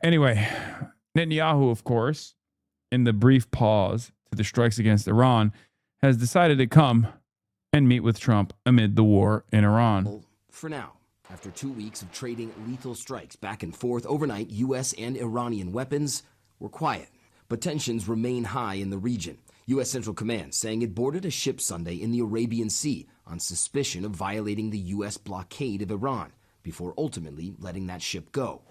Anyway, Netanyahu, of course, in the brief pause to the strikes against Iran, has decided to come and meet with Trump amid the war in Iran. For now, after 2 weeks of trading lethal strikes back and forth overnight, U.S. and Iranian weapons were quiet. But tensions remain high in the region. U.S. Central Command saying it boarded a ship Sunday in the Arabian Sea on suspicion of violating the U.S. blockade of Iran, before ultimately letting that ship go.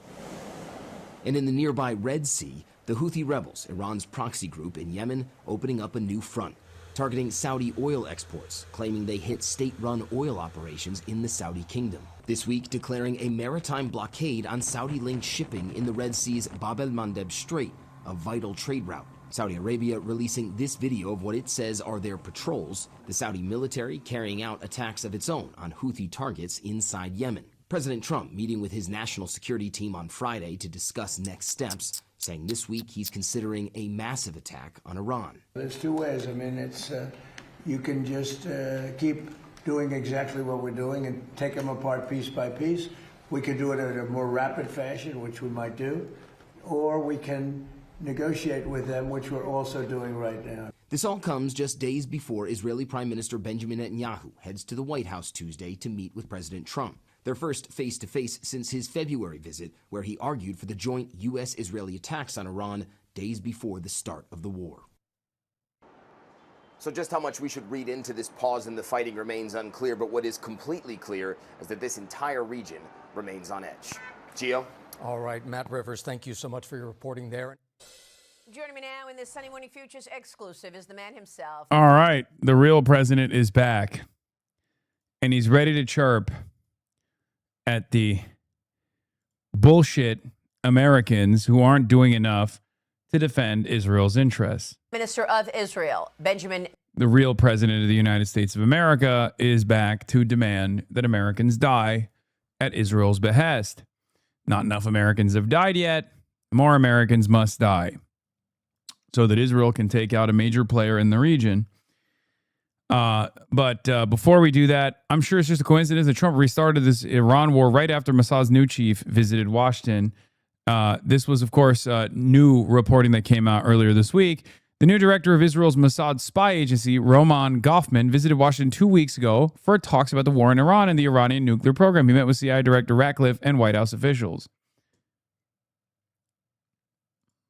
And in the nearby Red Sea, the Houthi rebels, Iran's proxy group in Yemen, opening up a new front, targeting Saudi oil exports, claiming they hit state-run oil operations in the Saudi kingdom. This week declaring a maritime blockade on Saudi-linked shipping in the Red Sea's Bab el-Mandeb Strait, a vital trade route. Saudi Arabia releasing this video of what it says are their patrols, the Saudi military carrying out attacks of its own on Houthi targets inside Yemen. President Trump meeting with his national security team on Friday to discuss next steps, saying this week he's considering a massive attack on Iran. There's two ways. I mean, it's you can just keep doing exactly what we're doing and take them apart piece by piece. We could do it in a more rapid fashion, which we might do, or we can negotiate with them, which we're also doing right now. This all comes just days before Israeli Prime Minister Benjamin Netanyahu heads to the White House Tuesday to meet with President Trump. Their first face-to-face since his February visit, where he argued for the joint U.S.-Israeli attacks on Iran days before the start of the war. So just how much we should read into this pause in the fighting remains unclear, but what is completely clear is that this entire region remains on edge. Gio? All right, Matt Rivers, thank you so much for your reporting there. Joining me now in this Sunday Morning Futures exclusive is the man himself. All right, the real president is back, and he's ready to chirp at the bullshit Americans who aren't doing enough to defend Israel's interests. Minister of Israel, Benjamin. The real president of the United States of America is back to demand that Americans die at Israel's behest. Not enough Americans have died yet. More Americans must die so that Israel can take out a major player in the region. But before we do that, I'm sure it's just a coincidence that Trump restarted this Iran war right after Mossad's new chief visited Washington. This was, of course, new reporting that came out earlier this week. The new director of Israel's Mossad spy agency, Roman Goffman, visited Washington 2 weeks ago for talks about the war in Iran and the Iranian nuclear program. He met with CIA Director Ratcliffe and White House officials.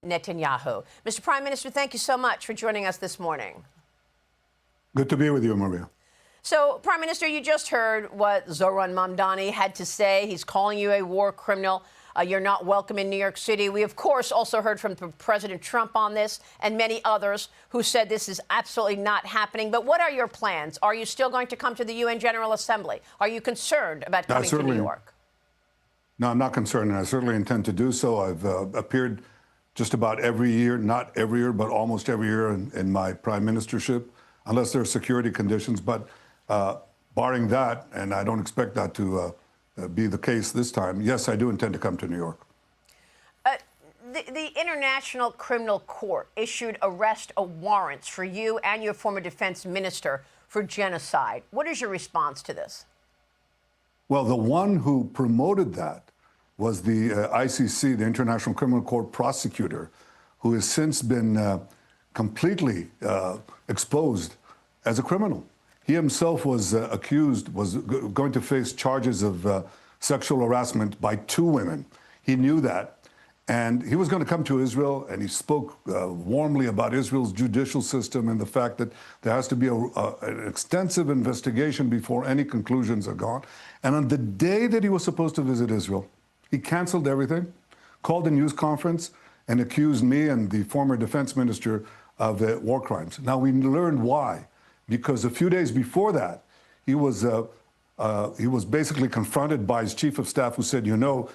Netanyahu. Mr. Prime Minister, thank you so much for joining us this morning. Good to be with you, Maria. So, Prime Minister, you just heard what Zoran Mamdani had to say. He's calling you a war criminal. You're not welcome in New York City. We, of course, also heard from President Trump on this and many others who said this is absolutely not happening. But what are your plans? Are you still going to come to the UN General Assembly? Are you concerned about coming to New York? No, I'm not concerned, and I certainly intend to do so. I've appeared just about every year, not every year, but almost every year in my prime ministership, unless there are security conditions. But barring that, and I don't expect that to be the case this time, yes, I do intend to come to New York. The International Criminal Court issued arrest warrants for you and your former defense minister for genocide. What is your response to this? Well, the one who promoted that was the ICC, the International Criminal Court prosecutor, who has since been completely exposed as a criminal. He himself was accused, was going to face charges of sexual harassment by 2 women. He knew that. And he was going to come to Israel, and he spoke warmly about Israel's judicial system and the fact that there has to be an extensive investigation before any conclusions are gone. And on the day that he was supposed to visit Israel, he canceled everything, called a news conference, and accused me and the former defense minister of war crimes. Now, we learned why. Because a few days before that, he was basically confronted by his chief of staff, who said, you know,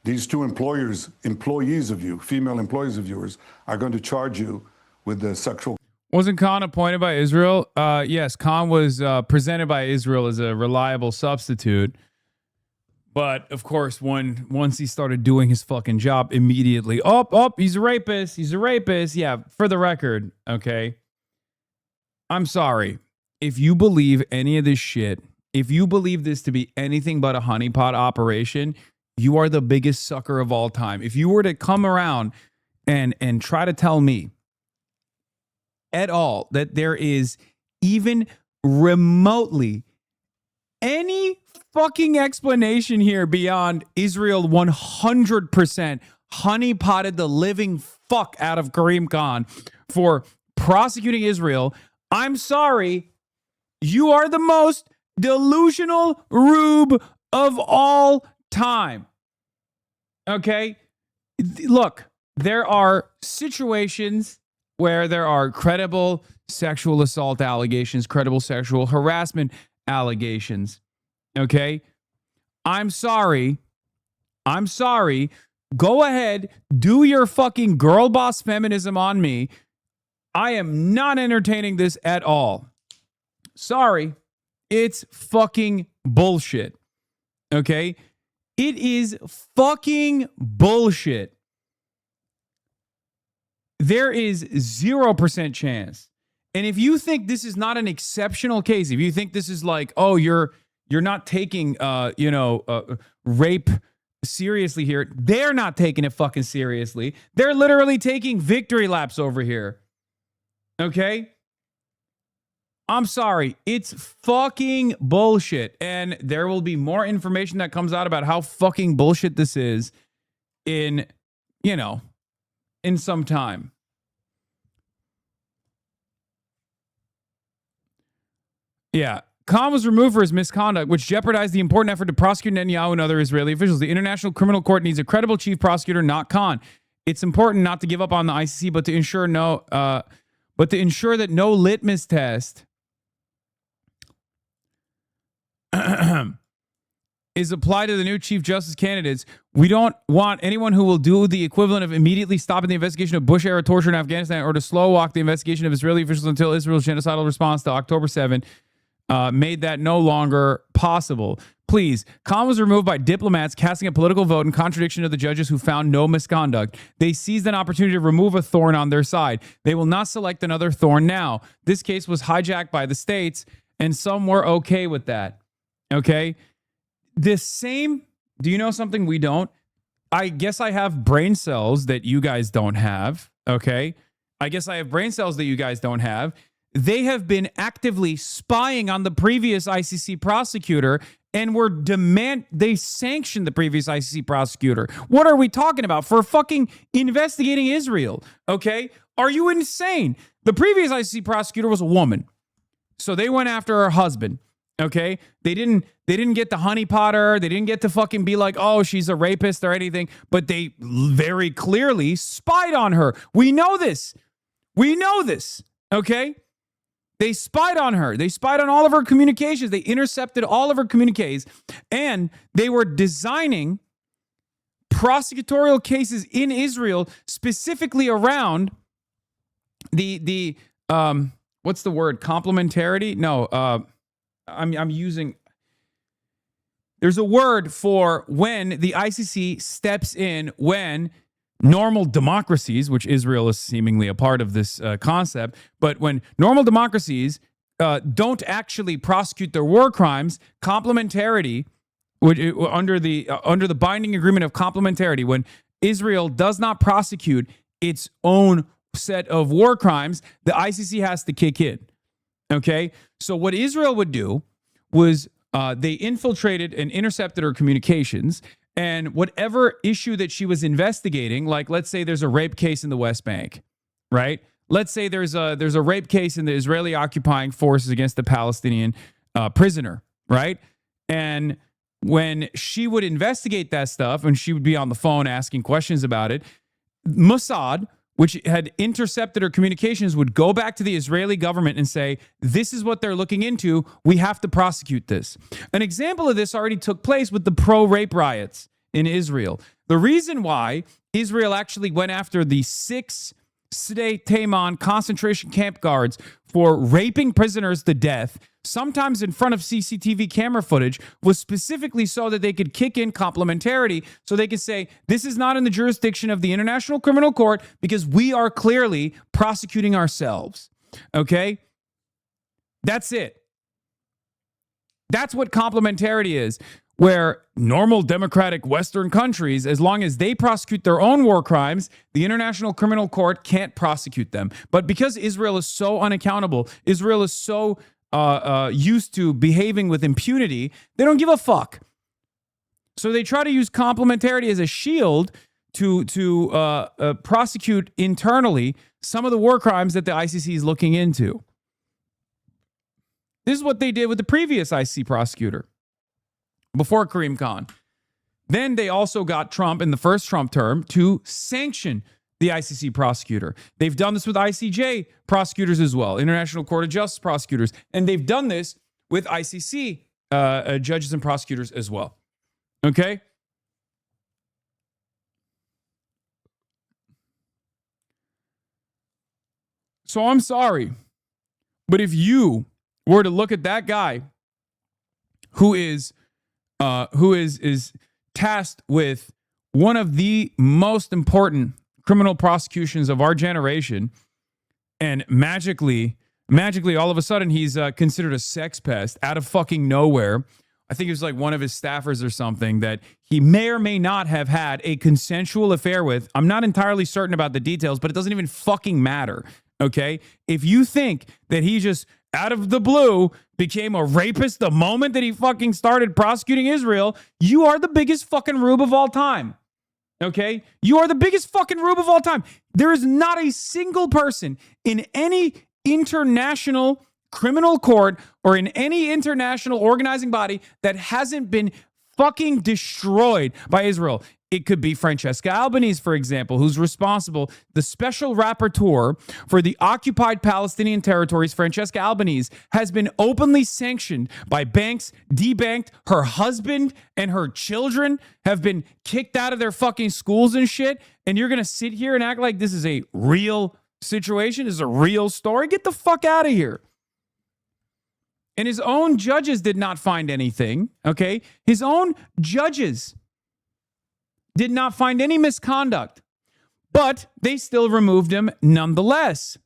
these 2 employees of you, female employees of yours, are going to charge you with the sexual. Wasn't Khan appointed by Israel? Yes, Khan was presented by Israel as a reliable substitute. But, of course, once he started doing his fucking job, immediately, he's a rapist. He's a rapist. Yeah, for the record, okay? I'm sorry. If you believe any of this shit, if you believe this to be anything but a honeypot operation, you are the biggest sucker of all time. If you were to come around and try to tell me at all that there is even remotely any fucking explanation here beyond Israel 100% honeypotted the living fuck out of Karim Khan for prosecuting Israel, I'm sorry, you are the most delusional rube of all time. Okay? Look, there are situations where there are credible sexual assault allegations, credible sexual harassment allegations. Okay? I'm sorry. Go ahead, do your fucking girl boss feminism on me. I am not entertaining this at all. Sorry. It's fucking bullshit. Okay? It is fucking bullshit. There is 0% chance. And if you think this is not an exceptional case, if you think this is like, oh, you're not taking rape seriously here, they're not taking it fucking seriously. They're literally taking victory laps over here. Okay? I'm sorry. It's fucking bullshit. And there will be more information that comes out about how fucking bullshit this is in some time. Yeah. Khan was removed for his misconduct, which jeopardized the important effort to prosecute Netanyahu and other Israeli officials. The International Criminal Court needs a credible chief prosecutor, not Khan. It's important not to give up on the ICC, but to ensure that no litmus test is applied to the new Chief Justice candidates. We don't want anyone who will do the equivalent of immediately stopping the investigation of Bush-era torture in Afghanistan or to slow walk the investigation of Israeli officials until Israel's genocidal response to October 7 made that no longer possible. Please, Khan was removed by diplomats casting a political vote in contradiction of the judges who found no misconduct. They seized an opportunity to remove a thorn on their side. They will not select another thorn now. This case was hijacked by the states, and some were okay with that. Okay? Do you know something we don't? I guess I have brain cells that you guys don't have. Okay? I guess I have brain cells that you guys don't have. They have been actively spying on the previous ICC prosecutor and they sanctioned the previous ICC prosecutor. What are we talking about? For fucking investigating Israel. Okay? Are you insane? The previous ICC prosecutor was a woman. So they went after her husband. Okay? They didn't get to honeypot her. They didn't get to fucking be like, oh, she's a rapist or anything. But they very clearly spied on her. We know this. Okay? They spied on her. They spied on all of her communications. They intercepted all of her communiques. And they were designing prosecutorial cases in Israel specifically around the what's the word? Complementarity? No, I'm using... There's a word for when the ICC steps in when normal democracies, which Israel is seemingly a part of this concept, but when normal democracies don't actually prosecute their war crimes, complementarity, under the binding agreement of complementarity, when Israel does not prosecute its own set of war crimes, the ICC has to kick in. Okay? So what Israel would do was they infiltrated and intercepted her communications, and whatever issue that she was investigating, like let's say there's a rape case in the West Bank, right? Let's say there's a rape case in the Israeli occupying forces against the Palestinian prisoner, right? And when she would investigate that stuff and she would be on the phone asking questions about it, Mossad, which had intercepted her communications, would go back to the Israeli government and say, this is what they're looking into. We have to prosecute this. An example of this already took place with the pro-rape riots in Israel. The reason why Israel actually went after the 6 Sde Taman concentration camp guards for raping prisoners to death, sometimes in front of CCTV camera footage, was specifically so that they could kick in complementarity, so they could say, this is not in the jurisdiction of the International Criminal Court because we are clearly prosecuting ourselves. Okay? That's it. That's what complementarity is. where normal democratic Western countries, as long as they prosecute their own war crimes, the International Criminal Court can't prosecute them. But because Israel is so unaccountable, Israel is so used to behaving with impunity, they don't give a fuck. So they try to use complementarity as a shield to prosecute internally some of the war crimes that the ICC is looking into. This is what they did with the previous ICC prosecutor before Karim Khan. Then they also got Trump in the first Trump term to sanction the ICC prosecutor. They've done this with ICJ prosecutors as well, International Court of Justice prosecutors. And they've done this with ICC judges and prosecutors as well. Okay? So I'm sorry, but if you were to look at that guy who is tasked with one of the most important criminal prosecutions of our generation, and magically all of a sudden he's considered a sex pest out of fucking nowhere. I think it was like one of his staffers or something that he may or may not have had a consensual affair with. I'm not entirely certain about the details, but it doesn't even fucking matter. Okay? If you think that he just out of the blue became a rapist the moment that he fucking started prosecuting Israel, you are the biggest fucking rube of all time. Okay? You are the biggest fucking rube of all time. There is not a single person in any international criminal court or in any international organizing body that hasn't been fucking destroyed by Israel. It could be Francesca Albanese, for example, who's responsible, the special rapporteur for the occupied Palestinian territories. Francesca Albanese has been openly sanctioned by banks, debanked. Her husband and her children have been kicked out of their fucking schools and shit. And you're going to sit here and act like this is a real situation? This is a real story? Get the fuck out of here. And his own judges did not find anything, okay? His own judges did not find any misconduct, but they still removed him nonetheless.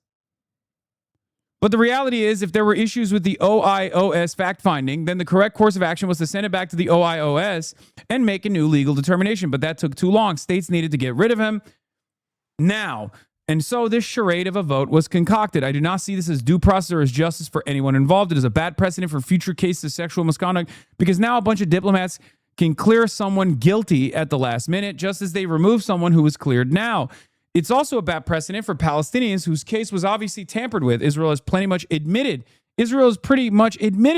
But the reality is, if there were issues with the OIOS fact-finding, then the correct course of action was to send it back to the OIOS and make a new legal determination. But that took too long. States needed to get rid of him now. And so this charade of a vote was concocted. I do not see this as due process or as justice for anyone involved. It is a bad precedent for future cases of sexual misconduct because now a bunch of diplomats can clear someone guilty at the last minute, just as they remove someone who was cleared now. It's also a bad precedent for Palestinians whose case was obviously tampered with. Israel has pretty much admitted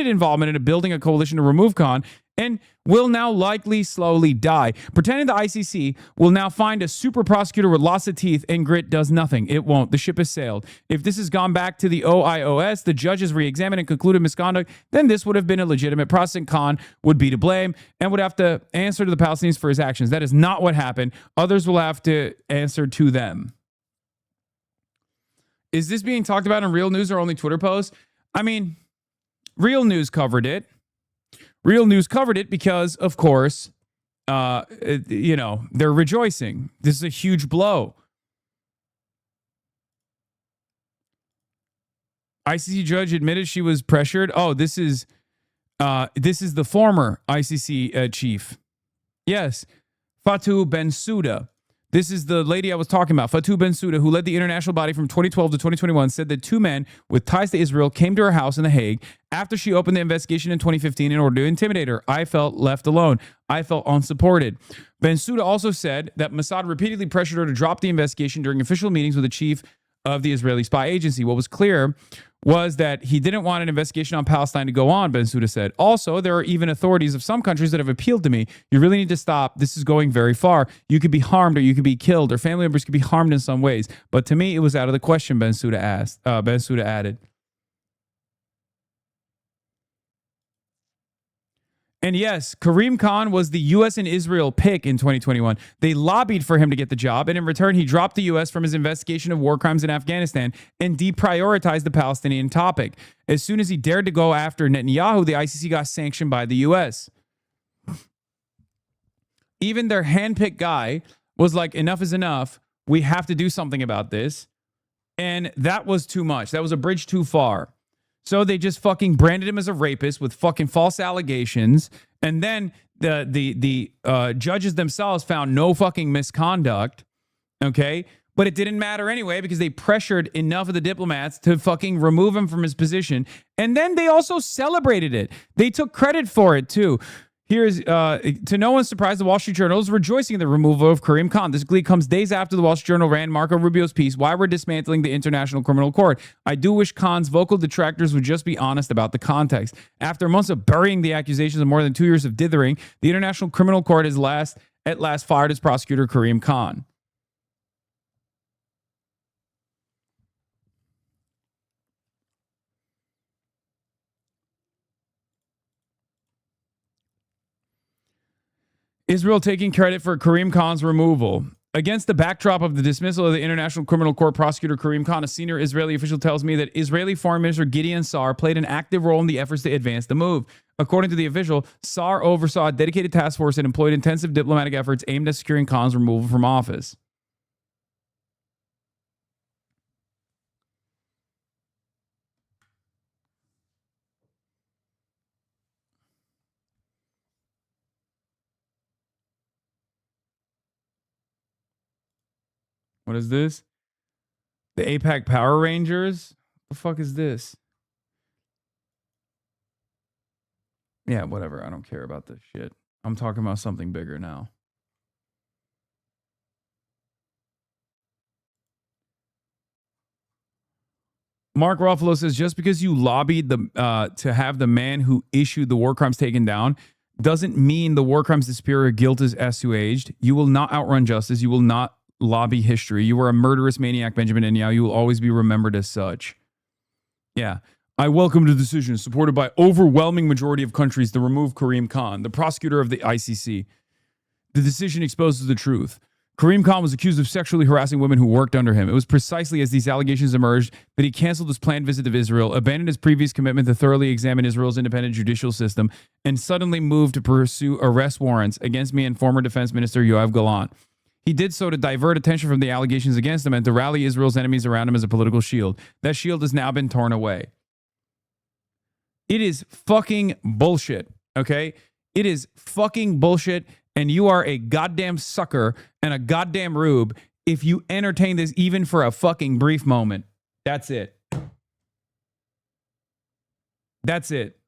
involvement in building a coalition to remove Khan and will now likely slowly die. Pretending the ICC will now find a super prosecutor with lots of teeth and grit does nothing. It won't. The ship has sailed. If this has gone back to the OIOS, the judges re-examined and concluded misconduct, then this would have been a legitimate process and Khan would be to blame and would have to answer to the Palestinians for his actions. That is not what happened. Others will have to answer to them. Is this being talked about in Real News or only Twitter posts? I mean, Real News covered it. Real News covered it because, of course, they're rejoicing. This is a huge blow. ICC judge admitted she was pressured. Oh, this is the former ICC chief. Yes, Fatou Bensouda. This is the lady I was talking about, Fatou Bensouda, who led the international body from 2012 to 2021, said that two men with ties to Israel came to her house in The Hague after she opened the investigation in 2015 in order to intimidate her. I felt left alone. I felt unsupported. Bensouda also said that Mossad repeatedly pressured her to drop the investigation during official meetings with the chief of the Israeli spy agency. What was clear was that he didn't want an investigation on Palestine to go on, Bensouda said. Also, there are even authorities of some countries that have appealed to me. You really need to stop. This is going very far. You could be harmed or you could be killed or family members could be harmed in some ways. But to me, it was out of the question, Bensouda added. And yes, Karim Khan was the U.S. and Israel pick in 2021. They lobbied for him to get the job, and in return, he dropped the U.S. from his investigation of war crimes in Afghanistan and deprioritized the Palestinian topic. As soon as he dared to go after Netanyahu, the ICC got sanctioned by the U.S. Even their handpicked guy was like, enough is enough. We have to do something about this. And that was too much. That was a bridge too far. So they just fucking branded him as a rapist with fucking false allegations. And then the judges themselves found no fucking misconduct. Okay. But it didn't matter anyway because they pressured enough of the diplomats to fucking remove him from his position. And then they also celebrated it. They took credit for it too. Here's, to no one's surprise, the Wall Street Journal is rejoicing in the removal of Karim Khan. This glee comes days after the Wall Street Journal ran Marco Rubio's piece, Why We're Dismantling the International Criminal Court. I do wish Khan's vocal detractors would just be honest about the context. After months of burying the accusations of more than 2 years of dithering, the International Criminal Court has at last fired its prosecutor, Karim Khan. Israel taking credit for Karim Khan's removal. Against the backdrop of the dismissal of the International Criminal Court prosecutor Karim Khan, a senior Israeli official tells me that Israeli Foreign Minister Gideon Sa'ar played an active role in the efforts to advance the move. According to the official, Sa'ar oversaw a dedicated task force and employed intensive diplomatic efforts aimed at securing Khan's removal from office. What is this? The APAC Power Rangers? The fuck is this? Yeah, whatever. I don't care about this shit. I'm talking about something bigger now. Mark Ruffalo says, just because you lobbied to have the man who issued the war crimes taken down doesn't mean the war crimes disappear or guilt is assuaged. You will not outrun justice. You will not lobby history. You were a murderous maniac, Benjamin Netanyahu. You will always be remembered as such. Yeah. I welcome the decision supported by overwhelming majority of countries to remove Karim Khan, the prosecutor of the ICC. The decision exposes the truth. Karim Khan was accused of sexually harassing women who worked under him. It was precisely as these allegations emerged that he canceled his planned visit to Israel, abandoned his previous commitment to thoroughly examine Israel's independent judicial system, and suddenly moved to pursue arrest warrants against me and former Defense Minister Yoav Gallant. He did so to divert attention from the allegations against him and to rally Israel's enemies around him as a political shield. That shield has now been torn away. It is fucking bullshit, okay? It is fucking bullshit, and you are a goddamn sucker and a goddamn rube if you entertain this even for a fucking brief moment. That's it. That's it.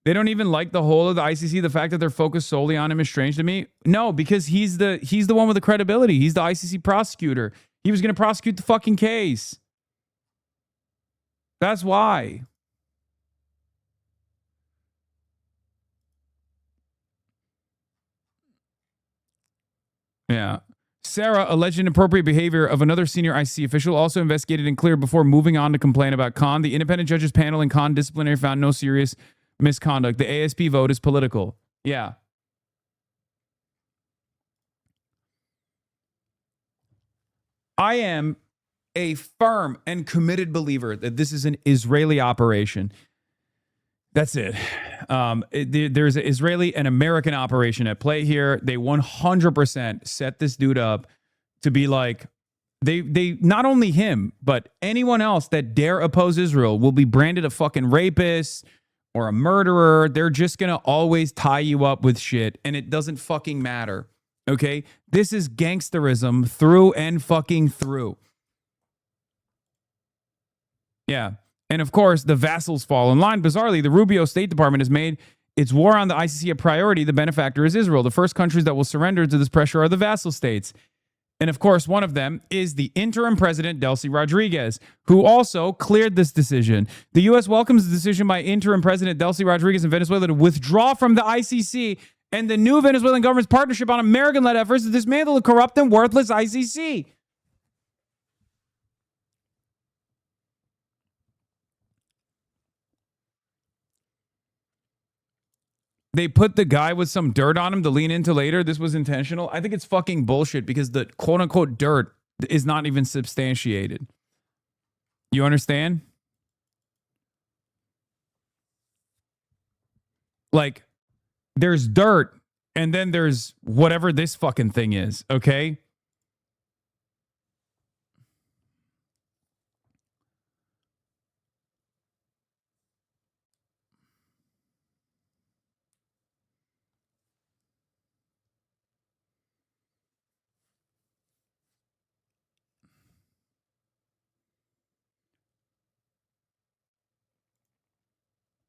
They don't even like the whole of the ICC. The fact that they're focused solely on him is strange to me. No, because he's the one with the credibility. He's the ICC prosecutor. He was going to prosecute the fucking case. That's why. Yeah. Sarah alleged inappropriate behavior of another senior ICC official, also investigated and cleared before moving on to complain about Khan. The independent judges panel in Khan disciplinary found no serious misconduct. The ASP vote is political. Yeah. I am a firm and committed believer that this is an Israeli operation. That's it. There's an Israeli and American operation at play here. They 100% set this dude up to be like, they not only him, but anyone else that dare oppose Israel will be branded a fucking rapist or a murderer. They're just going to always tie you up with shit, and it doesn't fucking matter. Okay? This is gangsterism through and fucking through. Yeah. And of course, the vassals fall in line. Bizarrely, the Rubio State Department has made its war on the ICC a priority. The benefactor is Israel. The first countries that will surrender to this pressure are the vassal states. And of course, one of them is the interim president, Delcy Rodriguez, who also cleared this decision. The U.S. welcomes the decision by interim president Delcy Rodriguez in Venezuela to withdraw from the ICC and the new Venezuelan government's partnership on American-led efforts to dismantle the corrupt and worthless ICC. They put the guy with some dirt on him to lean into later. This was intentional. I think it's fucking bullshit because the quote unquote dirt is not even substantiated. You understand? Like, there's dirt and then there's whatever this fucking thing is, okay?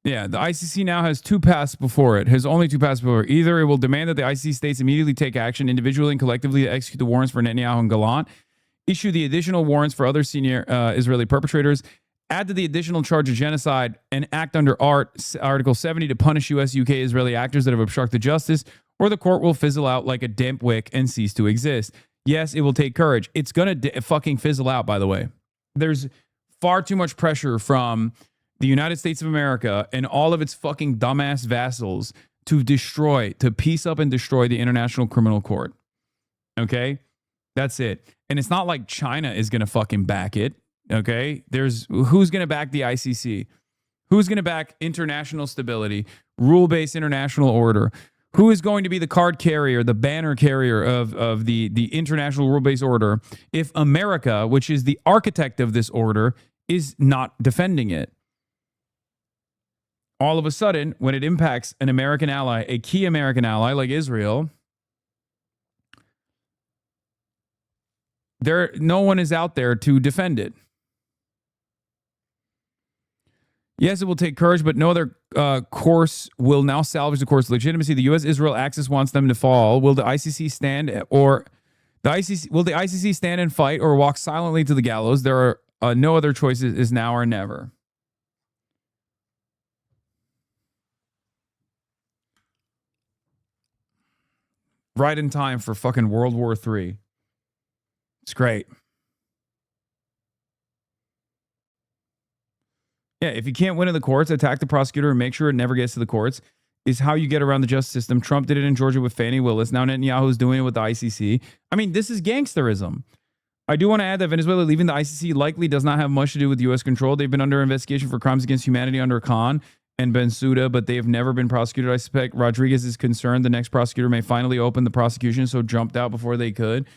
Yeah, the ICC now has two paths before it. Has only two paths before it. Either it will demand that the ICC states immediately take action individually and collectively to execute the warrants for Netanyahu and Gallant, issue the additional warrants for other senior Israeli perpetrators, add to the additional charge of genocide, and act under Article 70 to punish U.S., UK, Israeli actors that have obstructed justice, or the court will fizzle out like a damp wick and cease to exist. Yes, it will take courage. It's going to fucking fizzle out, by the way. There's far too much pressure from the United States of America and all of its fucking dumbass vassals to piece up and destroy the International Criminal Court. Okay? That's it. And it's not like China is going to fucking back it. Okay? Who's going to back the ICC? Who's going to back international stability, rule-based international order? Who is going to be the card carrier, the banner carrier of the international rule-based order if America, which is the architect of this order, is not defending it? All of a sudden, when it impacts an American ally, a key American ally like Israel, no one is out there to defend it. Yes, it will take courage, but no other course will now salvage the court's legitimacy. The U.S.-Israel axis wants them to fall. Will the ICC stand Will the ICC stand and fight or walk silently to the gallows? There are no other choices. Is now or never. Right in time for fucking World War III. It's great. Yeah, if you can't win in the courts, attack the prosecutor and make sure it never gets to the courts is how you get around the justice system. Trump did it in Georgia with Fani Willis. Now Netanyahu is doing it with the ICC. I mean, this is gangsterism. I do want to add that Venezuela leaving the ICC likely does not have much to do with U.S. control. They've been under investigation for crimes against humanity under Khan and Bensouda, but they have never been prosecuted. I suspect Rodriguez is concerned the next prosecutor may finally open the prosecution, so jumped out before they could.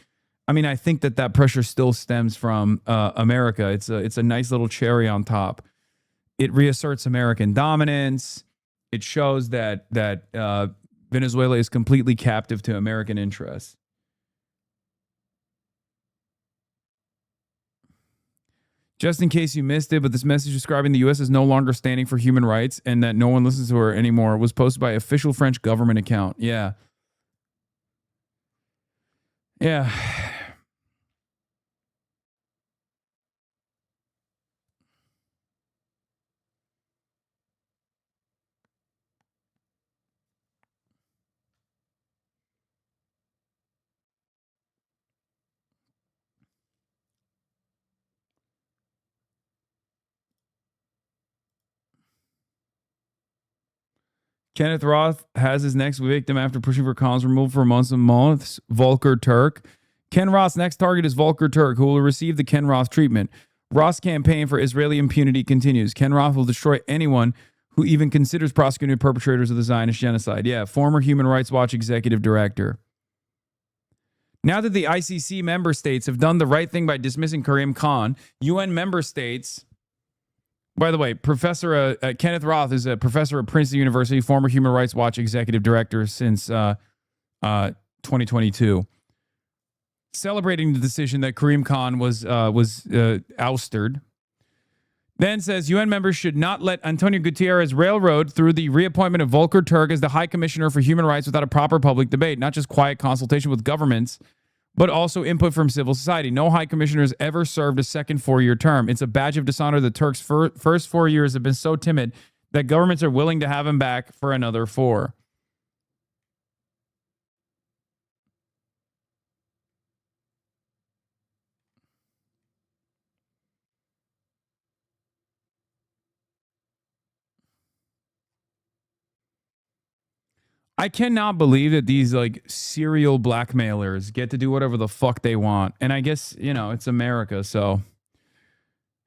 I mean, I think that pressure still stems from America. It's a nice little cherry on top. It reasserts American dominance. It shows that Venezuela is completely captive to American interests. Just in case you missed it, but this message describing the U.S. is no longer standing for human rights and that no one listens to her anymore was posted by official French government account. Yeah. Yeah. Kenneth Roth has his next victim after pushing for Khan's removal for months and months. Volker Turk. Ken Roth's next target is Volker Turk, who will receive the Ken Roth treatment. Roth's campaign for Israeli impunity continues. Ken Roth will destroy anyone who even considers prosecuting perpetrators of the Zionist genocide. Yeah, former Human Rights Watch executive director. Now that the ICC member states have done the right thing by dismissing Karim Khan, UN member states... By the way, Professor Kenneth Roth is a professor at Princeton University, former Human Rights Watch executive director since 2022. Celebrating the decision that Karim Khan was ousted. Then says UN members should not let Antonio Gutierrez railroad through the reappointment of Volker Turk as the High Commissioner for Human Rights without a proper public debate, not just quiet consultation with governments, but also input from civil society. No high commissioner has ever served a second four-year term. It's a badge of dishonor that Turk's first 4 years have been so timid that governments are willing to have him back for another 4. I cannot believe that these like serial blackmailers get to do whatever the fuck they want. And I guess, you know, it's America, so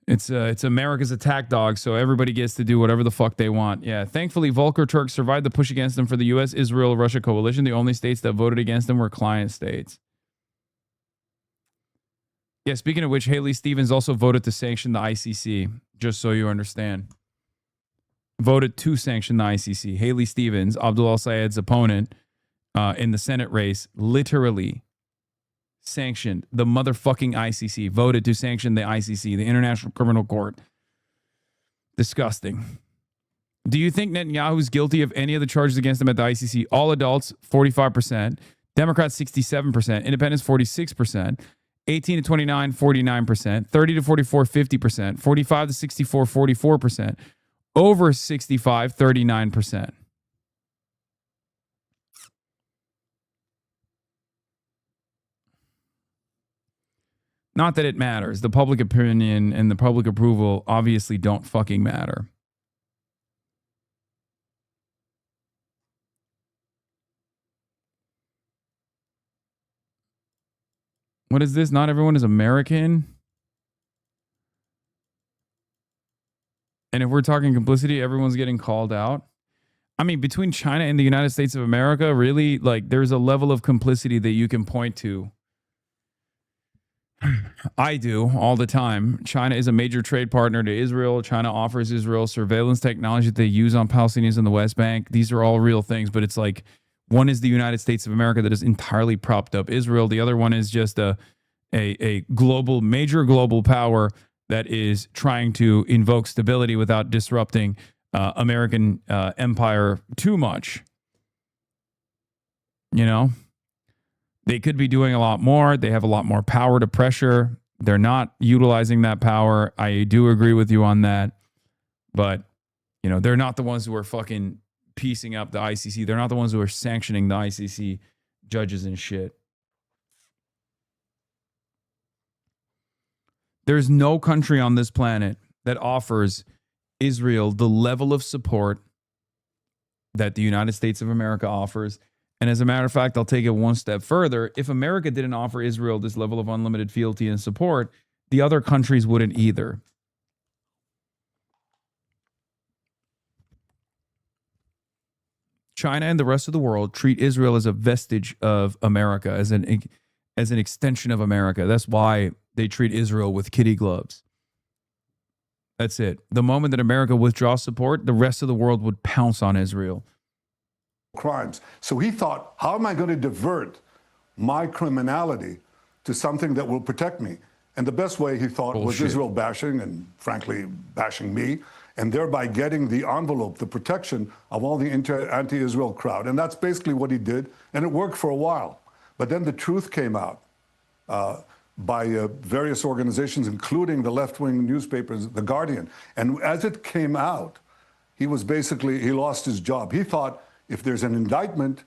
it's America's attack dog, so everybody gets to do whatever the fuck they want. Yeah, thankfully Volker Turk survived the push against them for the US, Israel, Russia coalition. The only states that voted against them were client states. Yeah, speaking of which, Haley Stevens also voted to sanction the ICC, just so you understand. Voted to sanction the ICC. Haley Stevens, Abdul al-Sayed's opponent in the Senate race, literally sanctioned the motherfucking ICC. Voted to sanction the ICC, the International Criminal Court. Disgusting. Do you think Netanyahu is guilty of any of the charges against him at the ICC? All adults, 45%. Democrats, 67%. Independents, 46%. 18 to 29, 49%. 30 to 44, 50%. 45 to 64, 44%. Over 65, 39%. Not that it matters. The public opinion and the public approval obviously don't fucking matter. What is this? Not everyone is American. And if we're talking complicity, everyone's getting called out. I mean, between China and the United States of America, really, like, there's a level of complicity that you can point to. I do all the time. China is a major trade partner to Israel. China offers Israel surveillance technology that they use on Palestinians in the West Bank. These are all real things, but it's like one is the United States of America that has entirely propped up Israel. The other one is just a global, major global power that is trying to invoke stability without disrupting American empire too much. You know? They could be doing a lot more. They have a lot more power to pressure. They're not utilizing that power. I do agree with you on that. But, you know, they're not the ones who are fucking piecing up the ICC. They're not the ones who are sanctioning the ICC judges and shit. There's no country on this planet that offers Israel the level of support that the United States of America offers. And as a matter of fact, I'll take it one step further. If America didn't offer Israel this level of unlimited fealty and support, the other countries wouldn't either. China and the rest of the world treat Israel as a vestige of America, as an extension of America. That's why they treat Israel with kitty gloves. That's it. The moment that America withdraws support, the rest of the world would pounce on Israel. Crimes. So he thought, how am I going to divert my criminality to something that will protect me? And the best way, he thought, was Israel bashing and, frankly, bashing me, and thereby getting the envelope, the protection of all the anti-Israel crowd. And that's basically what he did, and it worked for a while. But then the truth came out by various organizations, including the left-wing newspapers, The Guardian. And as it came out, he lost his job. He thought, if there's an indictment,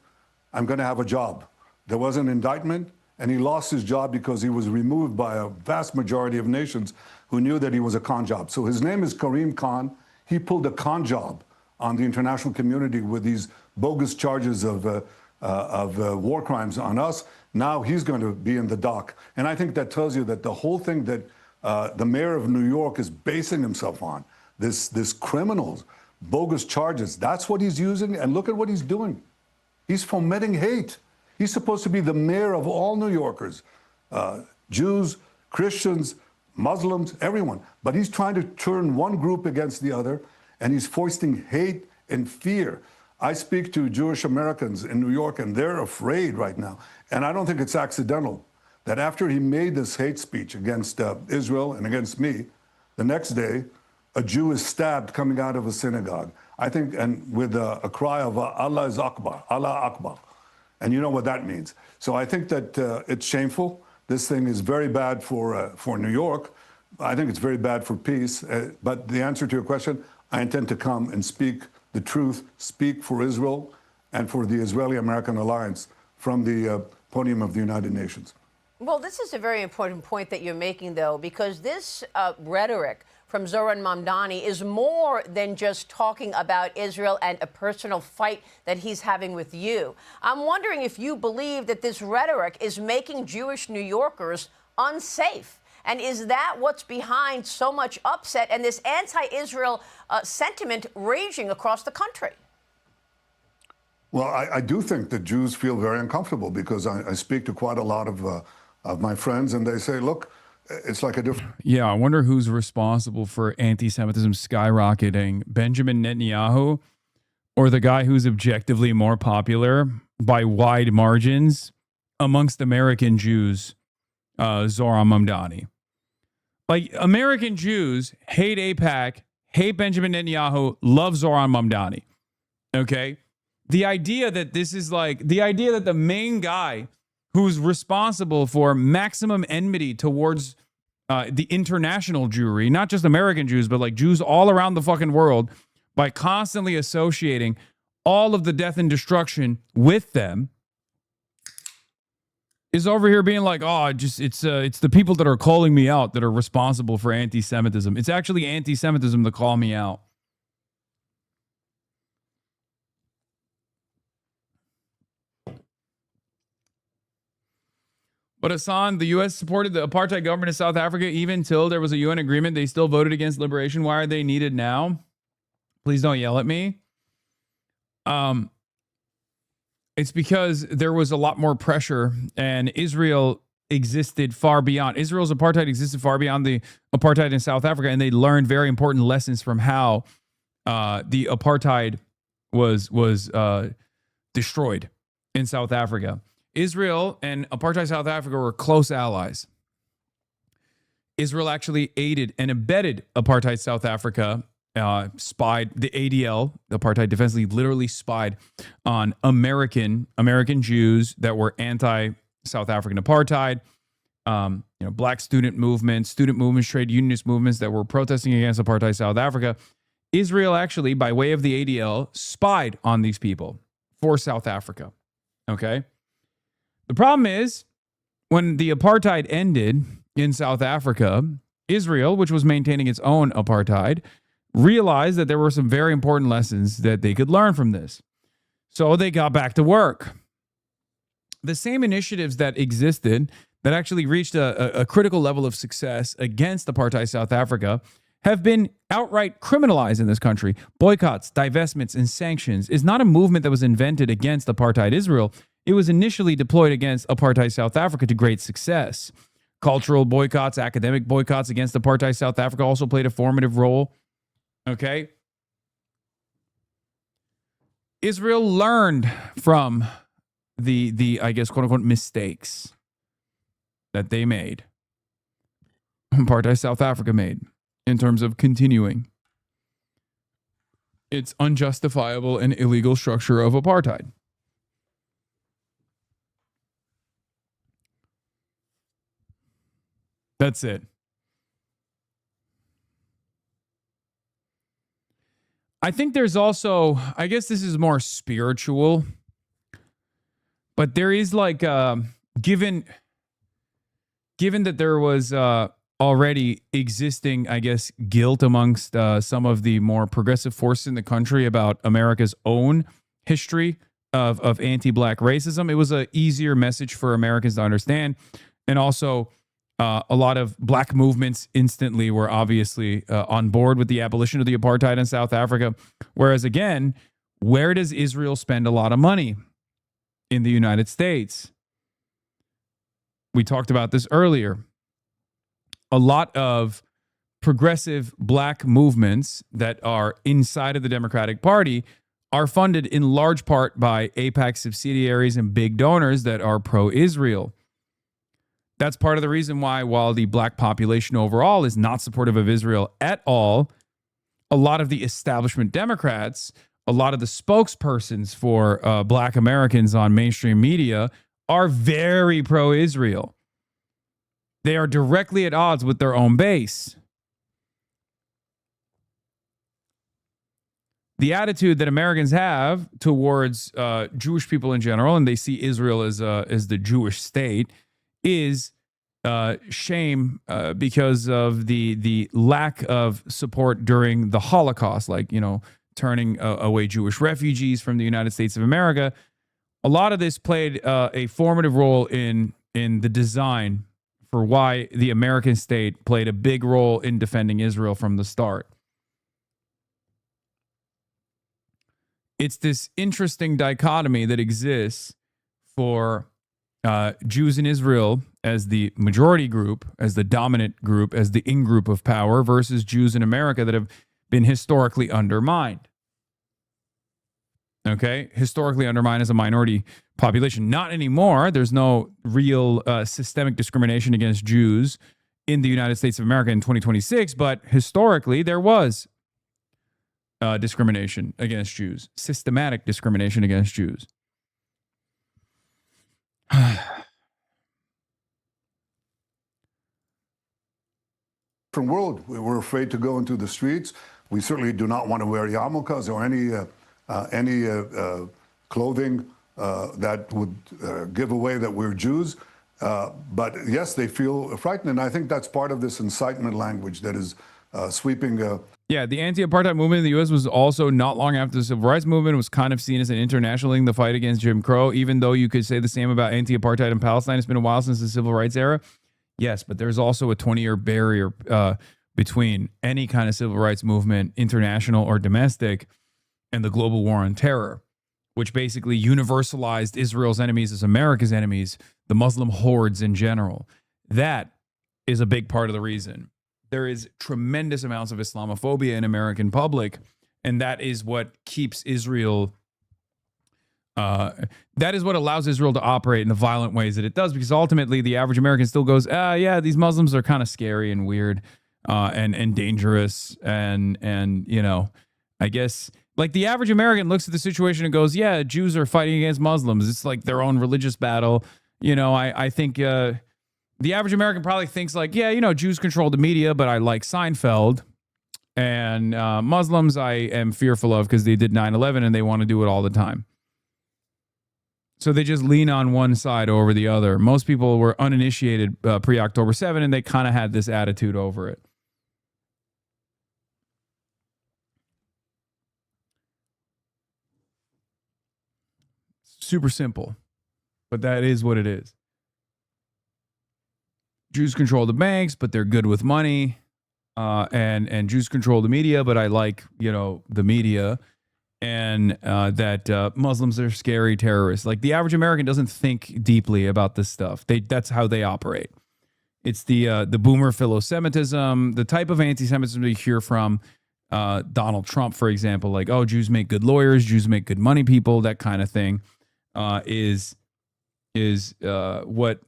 I'm going to have a job. There was an indictment, and he lost his job because he was removed by a vast majority of nations who knew that he was a con job. So his name is Karim Khan. He pulled a con job on the international community with these bogus charges of war crimes on us. Now he's going to be in the dock. And I think that tells you that the whole thing that the mayor of New York is basing himself on, this criminals, bogus charges, that's what he's using. And look at what he's doing. He's fomenting hate. He's supposed to be the mayor of all New Yorkers, Jews, Christians, Muslims, everyone. But he's trying to turn one group against the other, and he's foisting hate and fear. I speak to Jewish Americans in New York, and they're afraid right now. And I don't think it's accidental that after he made this hate speech against Israel and against me, the next day, a Jew is stabbed coming out of a synagogue. I think, and with a cry of Allah is Akbar, Allah Akbar. And you know what that means. So I think that it's shameful. This thing is very bad for New York. I think it's very bad for peace. But the answer to your question, I intend to come and speak the truth, speak for Israel and for the Israeli-American alliance from the podium of the United Nations. Well, this is a very important point that you're making, though, because this rhetoric from Zoran Mamdani is more than just talking about Israel and a personal fight that he's having with you. I'm wondering if you believe that this rhetoric is making Jewish New Yorkers unsafe. And is that what's behind so much upset and this anti-Israel sentiment raging across the country? Well, I do think that Jews feel very uncomfortable because I speak to quite a lot of my friends, and they say, look, it's like a different... Yeah, I wonder who's responsible for anti-Semitism skyrocketing, Benjamin Netanyahu or the guy who's objectively more popular by wide margins amongst American Jews, Zoran Mamdani. Like, American Jews hate AIPAC, hate Benjamin Netanyahu, love Zoran Mamdani. Okay? The idea that this is like, the idea that the main guy who's responsible for maximum enmity towards the international Jewry, not just American Jews, but like Jews all around the fucking world, by constantly associating all of the death and destruction with them, is over here being like, oh, it's the people that are calling me out that are responsible for anti-Semitism. It's actually anti-Semitism to call me out. But Hasan, the U.S. supported the apartheid government of South Africa even till there was a UN agreement. They still voted against liberation. Why are they needed now? Please don't yell at me. It's because there was a lot more pressure, and Israel's apartheid existed far beyond the apartheid in South Africa, and they learned very important lessons from how the apartheid was destroyed in South Africa. Israel and apartheid South Africa were close allies. Israel actually aided and abetted apartheid South Africa, spied, the ADL, the Apartheid Defense League, literally spied on American Jews that were anti-South African apartheid, black student movements, trade unionist movements that were protesting against apartheid South Africa. Israel actually, by way of the ADL, spied on these people for South Africa. Okay? The problem is, when the apartheid ended in South Africa, Israel, which was maintaining its own apartheid, realized that there were some very important lessons that they could learn from this. So they got back to work. The same initiatives that existed that actually reached a critical level of success against apartheid South Africa have been outright criminalized in this country. Boycotts, divestments, and sanctions is not a movement that was invented against apartheid Israel. It was initially deployed against apartheid South Africa to great success. Cultural boycotts, academic boycotts against apartheid South Africa also played a formative role. Okay? Israel learned from the I guess, quote unquote, mistakes that they made. Apartheid South Africa made in terms of continuing its unjustifiable and illegal structure of apartheid. That's it. I think there's also, I guess this is more spiritual, but there is like, given that there was already existing, I guess, guilt amongst some of the more progressive forces in the country about America's own history of anti-black racism, it was an easier message for Americans to understand. And also, a lot of black movements instantly were obviously on board with the abolition of the apartheid in South Africa. Whereas, again, where does Israel spend a lot of money? In the United States. We talked about this earlier. A lot of progressive black movements that are inside of the Democratic Party are funded in large part by AIPAC subsidiaries and big donors that are pro-Israel. That's part of the reason why, while the black population overall is not supportive of Israel at all, a lot of the establishment Democrats, a lot of the spokespersons for black Americans on mainstream media are very pro-Israel. They are directly at odds with their own base. The attitude that Americans have towards Jewish people in general, and they see Israel as the Jewish state, is shame because of the lack of support during the Holocaust, like, turning away Jewish refugees from the United States of America. A lot of this played a formative role in the design for why the American state played a big role in defending Israel from the start. It's this interesting dichotomy that exists for Jews in Israel as the majority group, as the dominant group, as the in-group of power, versus Jews in America that have been historically undermined. Okay? Historically undermined as a minority population. Not anymore. There's no real systemic discrimination against Jews in the United States of America in 2026, but historically there was discrimination against Jews, systematic discrimination against Jews. Different world. We're afraid to go into the streets. We certainly do not want to wear yarmulkes or any clothing that would give away that we're Jews. But yes, they feel frightened, and I think that's part of this incitement language that is sweeping. Yeah, the anti-apartheid movement in the U.S. was also not long after the civil rights movement. It was kind of seen as an international thing, the fight against Jim Crow, even though you could say the same about anti-apartheid in Palestine. It's been a while since the civil rights era. Yes, but there's also a 20-year barrier between any kind of civil rights movement, international or domestic, and the global war on terror, which basically universalized Israel's enemies as America's enemies, the Muslim hordes in general. That is a big part of the reason. There is tremendous amounts of Islamophobia in American public, and that is what keeps Israel, that is what allows Israel to operate in the violent ways that it does, because ultimately the average American still goes, yeah, these Muslims are kind of scary and weird and dangerous. And, you know, I guess like the average American looks at the situation and goes, yeah, Jews are fighting against Muslims. It's like their own religious battle. You know, I think the average American probably thinks like, yeah, you know, Jews control the media, but I like Seinfeld. And Muslims I am fearful of because they did 9/11 and they want to do it all the time. So they just lean on one side over the other. Most people were uninitiated pre-October 7, and they kind of had this attitude over it. Super simple, but that is what it is. Jews control the banks, but they're good with money. And Jews control the media, but I like, you know, the media. And that Muslims are scary terrorists. Like the average American doesn't think deeply about this stuff. That's how they operate. It's the boomer philo-Semitism, the type of anti-Semitism we hear from Donald Trump, for example, like, oh, Jews make good lawyers, Jews make good money people, that kind of thing, is what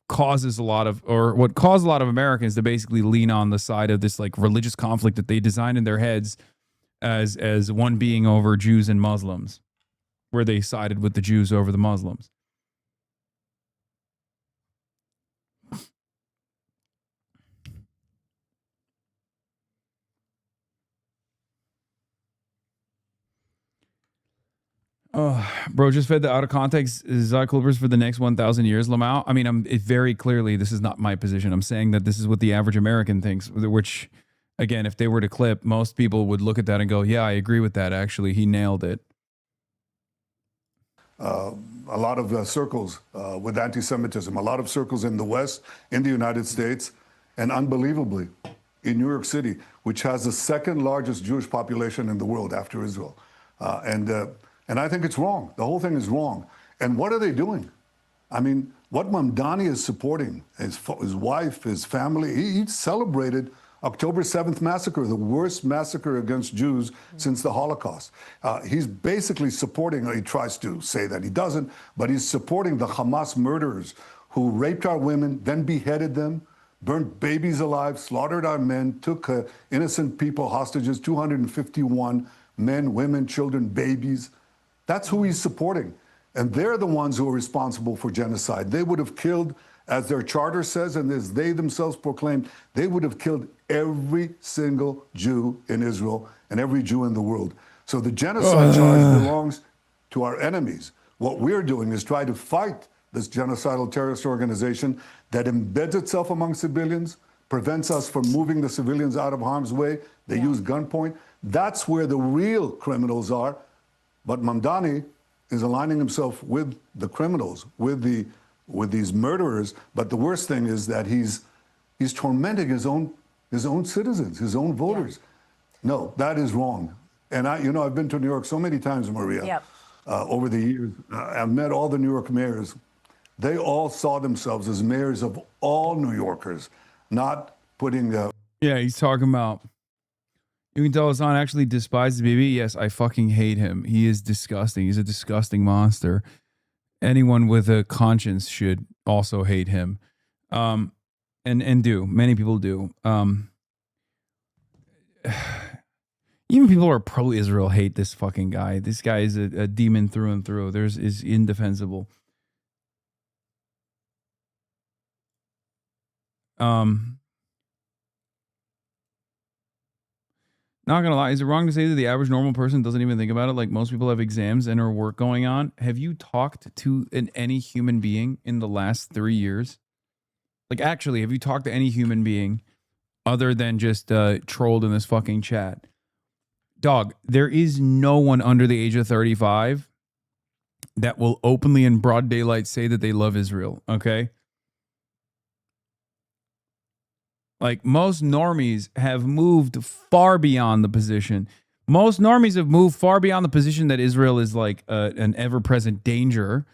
causes a lot of, or what caused a lot of Americans to basically lean on the side of this like religious conflict that they designed in their heads as one being over Jews and Muslims, where they sided with the Jews over the Muslims. Oh, bro, just fed the out of context Clippers for the next 1,000 years, Lamau. I mean, it very clearly, this is not my position. I'm saying that this is what the average American thinks, which, again, if they were to clip, most people would look at that and go, yeah, I agree with that. Actually, he nailed it. A lot of circles with anti-Semitism, a lot of circles in the West, in the United States, and unbelievably, in New York City, which has the second largest Jewish population in the world after Israel. And I think it's wrong. The whole thing is wrong. And what are they doing? I mean, what Mamdani is supporting, his wife, his family, he celebrated October 7th massacre, the worst massacre against Jews since the Holocaust. He's basically supporting, he tries to say that he doesn't, but he's supporting the Hamas murderers who raped our women, then beheaded them, burnt babies alive, slaughtered our men, took innocent people hostages, 251 men, women, children, babies. That's who he's supporting. And they're the ones who are responsible for genocide. They would have killed, as their charter says, and as they themselves proclaimed, they would have killed every single Jew in Israel and every Jew in the world. So the genocide charge belongs to our enemies. What we're doing is try to fight this genocidal terrorist organization that embeds itself among civilians, prevents us from moving the civilians out of harm's way. They use gunpoint. That's where the real criminals are. But Mamdani is aligning himself with the criminals, with these murderers. But the worst thing is that he's tormenting his own citizens, his own voters. Yeah. No, that is wrong. And I've been to New York so many times, Maria, over the years. I've met all the New York mayors. They all saw themselves as mayors of all New Yorkers, not putting. Yeah, he's talking about. You can tell Hasan actually despises Bibi. Yes, I fucking hate him. He is disgusting. He's a disgusting monster. Anyone with a conscience should also hate him. And do. Many people do. Even people who are pro-Israel hate this fucking guy. This guy is a demon through and through. Is indefensible. Not gonna lie, is it wrong to say that the average normal person doesn't even think about it? Like most people have exams and or work going on. Have you talked to any human being in the last 3 years? Like actually, have you talked to any human being other than just trolled in this fucking chat? Dog, there is no one under the age of 35 that will openly in broad daylight say that they love Israel, okay? Like most normies have moved far beyond the position. Most normies have moved far beyond the position that Israel is like an ever-present danger.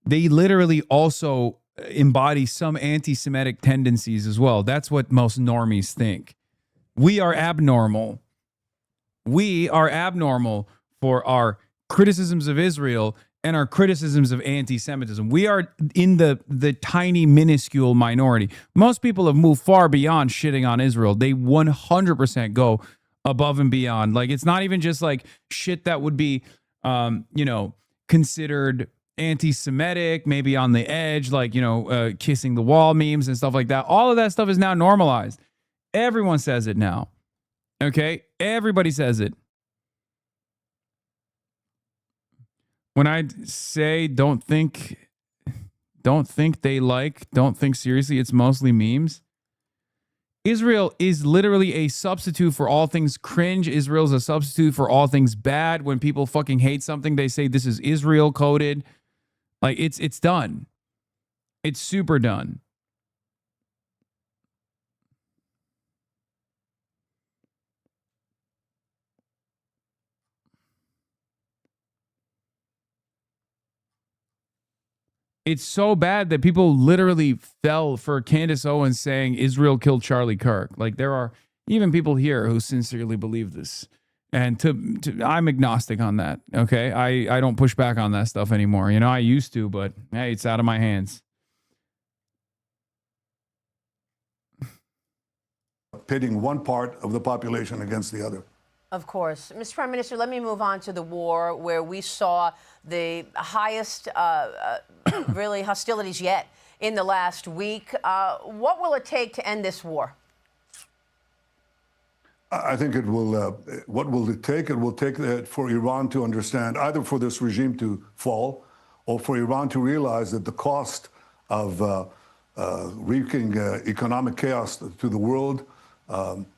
They literally also embody some anti-Semitic tendencies as well. That's what most normies think. We are abnormal. We are abnormal for our criticisms of Israel and our criticisms of anti-Semitism. We are in the tiny, minuscule minority. Most people have moved far beyond shitting on Israel. They 100% go above and beyond. Like, it's not even just like shit that would be, considered anti-Semitic, maybe on the edge, like, kissing the wall memes and stuff like that. All of that stuff is now normalized. Everyone says it now. Okay? Everybody says it. When I say don't think seriously, it's mostly memes. Israel is literally a substitute for all things cringe. Israel is a substitute for all things bad. When people fucking hate something, they say this is Israel coded. Like it's done. It's super done. It's so bad that people literally fell for Candace Owens saying Israel killed Charlie Kirk. Like there are even people here who sincerely believe this. And I'm agnostic on that. Okay. I don't push back on that stuff anymore. I used to, but hey, it's out of my hands. Pitting one part of the population against the other. Of course. Mr. Prime Minister, let me move on to the war where we saw the highest, really, hostilities yet in the last week. What will it take to end this war? I think it will. What will it take? It will take for Iran to understand, either for this regime to fall or for Iran to realize that the cost of wreaking economic chaos to the world,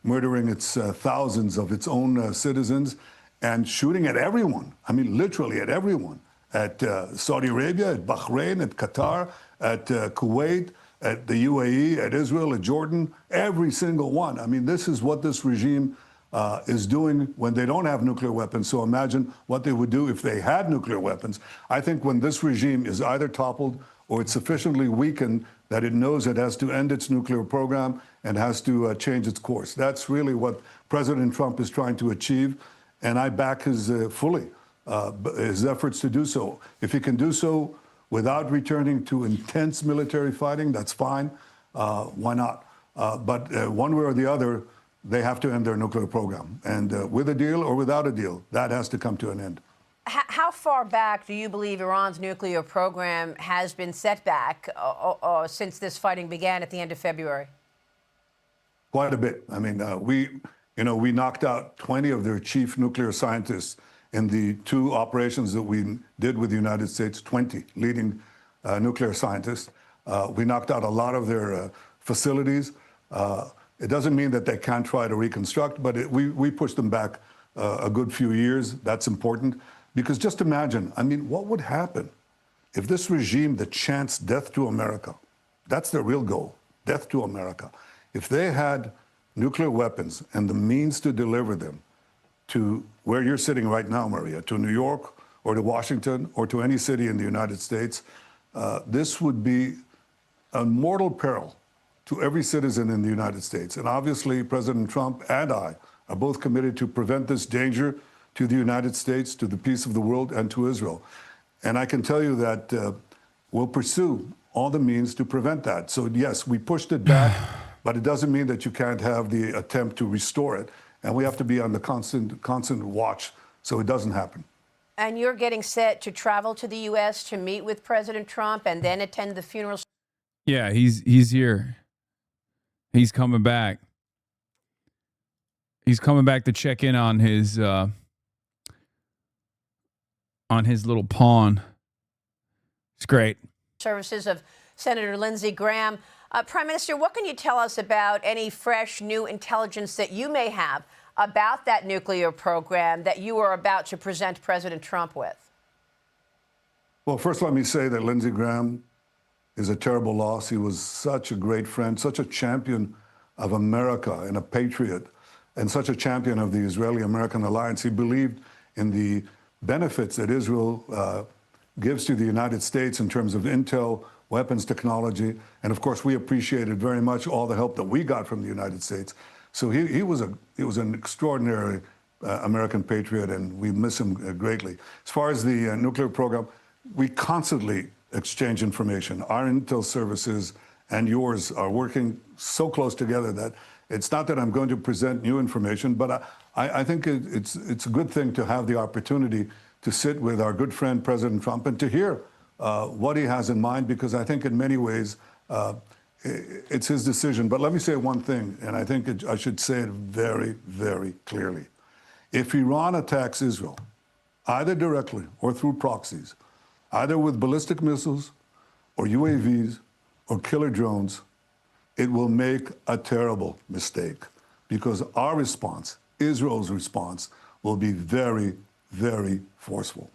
murdering its thousands of its own citizens, and shooting at everyone. I mean, literally at everyone. At Saudi Arabia, at Bahrain, at Qatar, at Kuwait, at the UAE, at Israel, at Jordan, every single one. I mean, this is what this regime is doing when they don't have nuclear weapons. So imagine what they would do if they had nuclear weapons. I think when this regime is either toppled or it's sufficiently weakened that it knows it has to end its nuclear program and has to change its course. That's really what President Trump is trying to achieve, and I back his fully his efforts to do so. If he can do so without returning to intense military fighting, that's fine. Why not? But one way or the other, they have to end their nuclear program. And with a deal or without a deal, that has to come to an end. How far back do you believe Iran's nuclear program has been set back since this fighting began at the end of February? Quite a bit. I mean, we knocked out 20 of their chief nuclear scientists in the two operations that we did with the United States, 20 leading nuclear scientists. We knocked out a lot of their facilities. It doesn't mean that they can't try to reconstruct, but we pushed them back a good few years. That's important. Because just imagine, I mean, what would happen if this regime that chants death to America, that's their real goal, death to America, if they had nuclear weapons and the means to deliver them to where you're sitting right now, Maria, to New York or to Washington or to any city in the United States, this would be a mortal peril to every citizen in the United States. And obviously, President Trump and I are both committed to prevent this danger to the United States, to the peace of the world, and to Israel. And I can tell you that we'll pursue all the means to prevent that. So yes, we pushed it back, but it doesn't mean that you can't have the attempt to restore it. And we have to be on the constant watch so it doesn't happen. And you're getting set to travel to the U.S. to meet with President Trump and then attend the funeral. Yeah, he's here. He's coming back. He's coming back to check in on his little pawn. It's great. Services of Senator Lindsey Graham. Prime Minister, what can you tell us about any fresh new intelligence that you may have about that nuclear program that you are about to present President Trump with? Well, first let me say that Lindsey Graham is a terrible loss. He was such a great friend, such a champion of America and a patriot, and such a champion of the Israeli-American alliance. He believed in the benefits that Israel gives to the United States in terms of intel, weapons technology, and of course we appreciated very much all the help that we got from the United States. So he was an extraordinary American patriot, and we miss him greatly. As far as the nuclear program, we constantly exchange information. Our intel services and yours are working so close together that it's not that I'm going to present new information, but I think it's a good thing to have the opportunity to sit with our good friend President Trump and to hear what he has in mind, because I think in many ways it's his decision. But let me say one thing, and I think I should say it very, very clearly. If Iran attacks Israel, either directly or through proxies, either with ballistic missiles or UAVs or killer drones, it will make a terrible mistake, because our response, Israel's response, will be very, very forceful.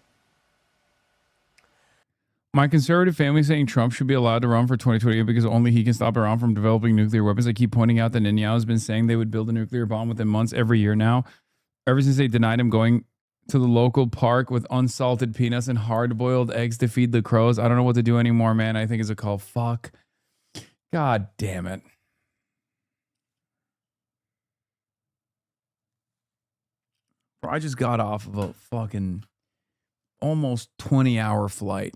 My conservative family saying Trump should be allowed to run for 2028 because only he can stop Iran from developing nuclear weapons. I keep pointing out that Netanyahu has been saying they would build a nuclear bomb within months every year now, ever since they denied him going to the local park with unsalted peanuts and hard-boiled eggs to feed the crows. I don't know what to do anymore, man. I think it's a call. Fuck. God damn it. Bro, I just got off of a fucking almost 20-hour flight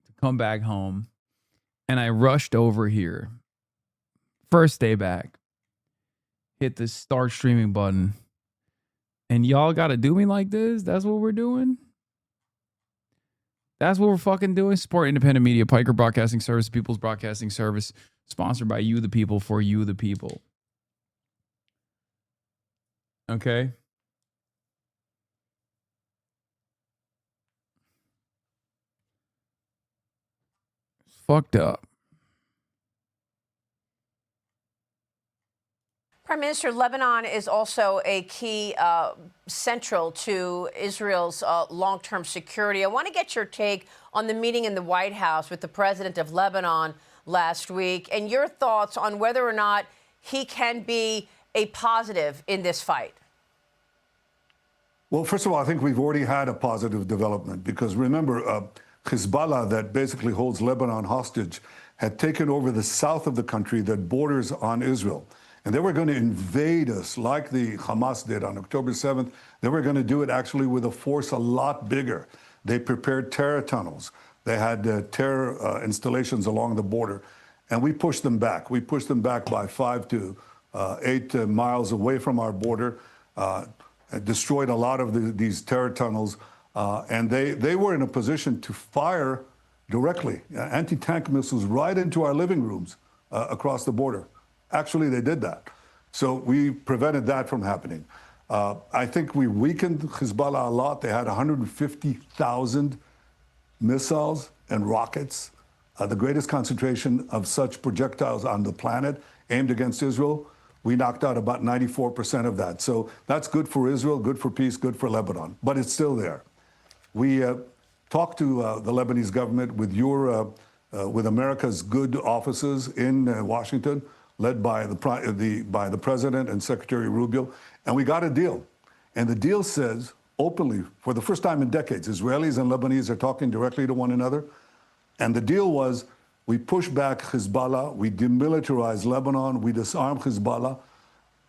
to come back home, and I rushed over here. First day back. Hit the start streaming button. And y'all got to do me like this? That's what we're doing? That's what we're fucking doing? Support independent media. Piker Broadcasting Service, People's Broadcasting Service, sponsored by you, the people, for you, the people. Okay? It's fucked up. Prime Minister, Lebanon is also a key central to Israel's long-term security. I want to get your take on the meeting in the White House with the president of Lebanon last week and your thoughts on whether or not he can be a positive in this fight. Well, first of all, I think we've already had a positive development, because remember, Hezbollah, that basically holds Lebanon hostage, had taken over the south of the country that borders on Israel. And they were going to invade us like the Hamas did on October 7th. They were going to do it actually with a force a lot bigger. They prepared terror tunnels. They had terror installations along the border. And we pushed them back. We pushed them back by 5 to 8 miles away from our border, destroyed a lot of these terror tunnels. And they were in a position to fire directly anti-tank missiles right into our living rooms across the border. Actually, they did that. So we prevented that from happening. I think we weakened Hezbollah a lot. They had 150,000 missiles and rockets, the greatest concentration of such projectiles on the planet aimed against Israel. We knocked out about 94% of that. So that's good for Israel, good for peace, good for Lebanon. But it's still there. We talked to the Lebanese government with with America's good offices in Washington, led by the president and Secretary Rubio, and we got a deal. And the deal says openly, for the first time in decades, Israelis and Lebanese are talking directly to one another. And the deal was, we push back Hezbollah, we demilitarize Lebanon, we disarm Hezbollah,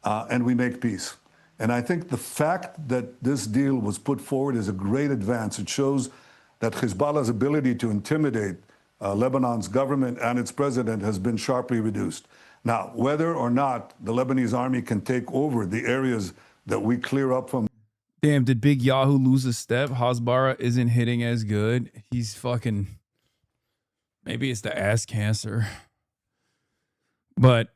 and we make peace. And I think the fact that this deal was put forward is a great advance. It shows that Hezbollah's ability to intimidate Lebanon's government and its president has been sharply reduced. Now, whether or not the Lebanese army can take over the areas that we clear up from. Damn, did Big Yahoo lose a step? Hasbara isn't hitting as good. He's fucking. Maybe it's the ass cancer. But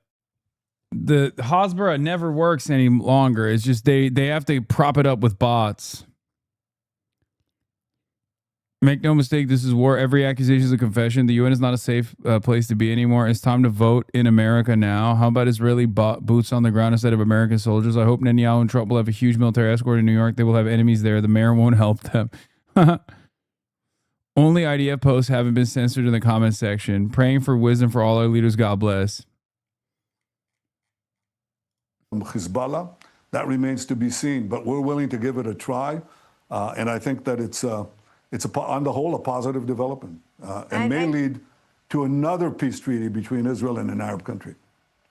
the Hasbara never works any longer. It's just they have to prop it up with bots. Make no mistake, this is war. Every accusation is a confession. The UN is not a safe place to be anymore. It's time to vote in America now. How about Israeli boots on the ground instead of American soldiers? I hope Netanyahu and Trump will have a huge military escort in New York. They will have enemies there. The mayor won't help them. Only IDF posts haven't been censored in the comment section. Praying for wisdom for all our leaders. God bless. Hezbollah, that remains to be seen, but we're willing to give it a try. And I think that it's on the whole a positive development and may lead to another peace treaty between Israel and an Arab country.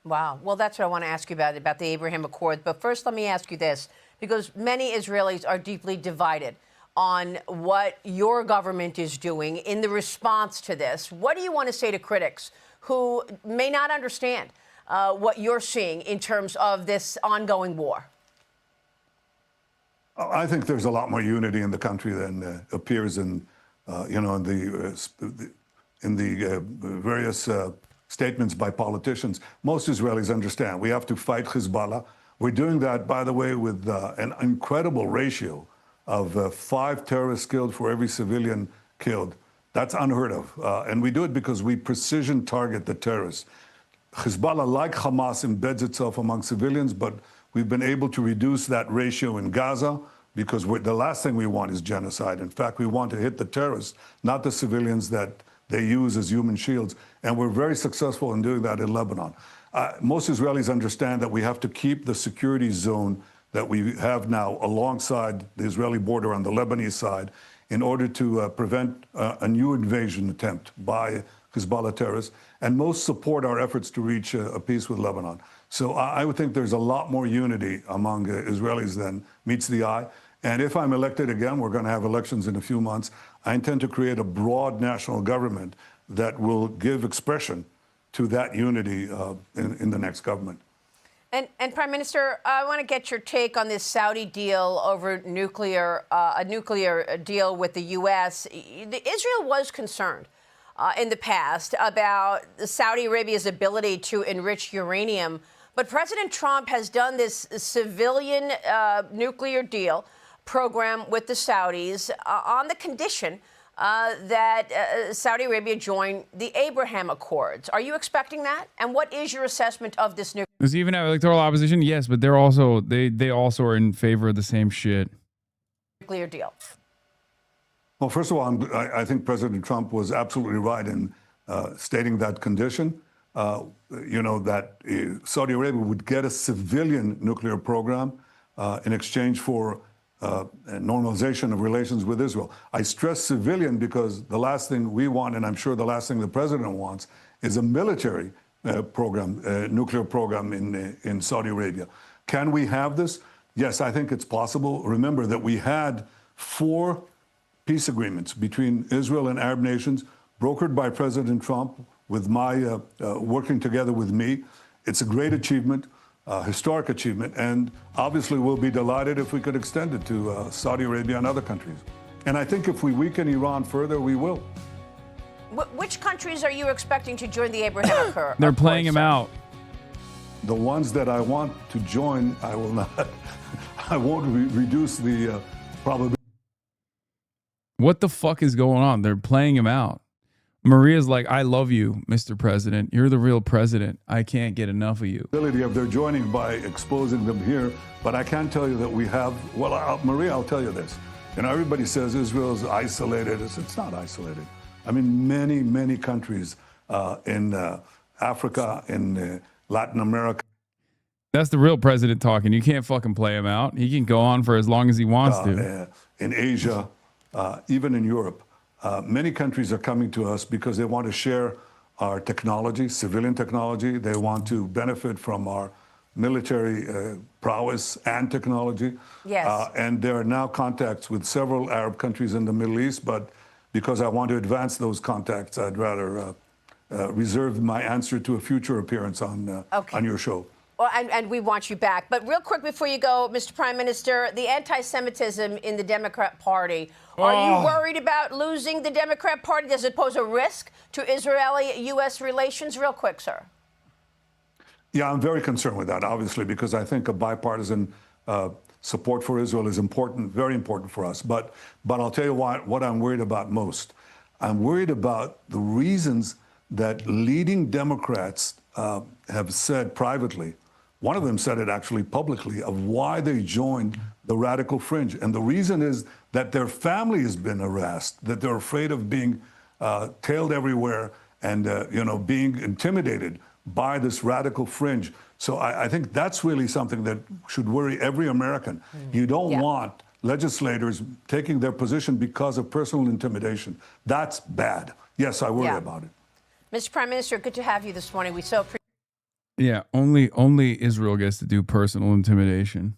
Wow. Well, that's what I want to ask you about the Abraham Accords. But first, let me ask you this, because many Israelis are deeply divided on what your government is doing in the response to this. What do you want to say to critics who may not understand what you're seeing in terms of this ongoing war? I think there's a lot more unity in the country than appears in, in the various statements by politicians. Most Israelis understand we have to fight Hezbollah. We're doing that, by the way, with an incredible ratio of 5 terrorists killed for every civilian killed. That's unheard of. And we do it because we precision target the terrorists. Hezbollah, like Hamas, embeds itself among civilians, but we've been able to reduce that ratio in Gaza because the last thing we want is genocide. In fact, we want to hit the terrorists, not the civilians that they use as human shields. And we're very successful in doing that in Lebanon. Most Israelis understand that we have to keep the security zone that we have now alongside the Israeli border on the Lebanese side in order to prevent a new invasion attempt by Hezbollah terrorists. And most support our efforts to reach a peace with Lebanon. So I would think there's a lot more unity among Israelis than meets the eye. And if I'm elected again, we're going to have elections in a few months, I intend to create a broad national government that will give expression to that unity in the next government. And Prime Minister, I want to get your take on this Saudi deal over a nuclear deal with the U.S. Israel was concerned in the past about Saudi Arabia's ability to enrich uranium. But President Trump has done this civilian nuclear deal program with the Saudis on the condition that Saudi Arabia join the Abraham Accords. Are you expecting that? And what is your assessment of this nuclear? Does he even have electoral opposition? Yes, but they're also they also are in favor of the same shit. Nuclear deal. Well, first of all, I think President Trump was absolutely right in stating that condition. That Saudi Arabia would get a civilian nuclear program in exchange for normalization of relations with Israel. I stress civilian because the last thing we want, and I'm sure the last thing the president wants, is a military program, nuclear program in Saudi Arabia. Can we have this? Yes, I think it's possible. Remember that we had 4 peace agreements between Israel and Arab nations, brokered by President Trump, with my working together with me. It's a great achievement, historic achievement, and obviously we'll be delighted if we could extend it to Saudi Arabia and other countries. And I think if we weaken Iran further, we will. Which countries are you expecting to join the Abraham Accords? They're playing him out. The ones that I want to join, I will not. I won't reduce the probability. What the fuck is going on? They're playing him out. Maria's like, I love you, Mr. President. You're the real president. I can't get enough of you. Of their joining by exposing them here, but I can tell you that we have. Well, Maria, I'll tell you this. Everybody says Israel's isolated. It's not isolated. I mean, many countries in Africa, in Latin America. That's the real president talking. You can't fucking play him out. He can go on for as long as he wants to. In Asia, even in Europe, many countries are coming to us because they want to share our technology, civilian technology. They want to benefit from our military prowess and technology. Yes. And there are now contacts with several Arab countries in the Middle East, but because I want to advance those contacts, I'd rather reserve my answer to a future appearance on your show. Well, and we want you back. But real quick before you go, Mr. Prime Minister, the anti-Semitism in the Democrat Party, are you worried about losing the Democrat Party? Does it pose a risk to Israeli-U.S. relations? Real quick, sir. Yeah, I'm very concerned with that, obviously, because I think a bipartisan support for Israel is important, very important for us. But I'll tell you what I'm worried about most. I'm worried about the reasons that leading Democrats have said privately. One of them said it actually publicly, of why they joined the radical fringe. And the reason is that their family has been harassed, that they're afraid of being tailed everywhere and being intimidated by this radical fringe. So I think that's really something that should worry every American. You don't want legislators taking their position because of personal intimidation. That's bad. Yes, I worry about it. Mr. Prime Minister, good to have you this morning. We so appreciate. Yeah, only Israel gets to do personal intimidation.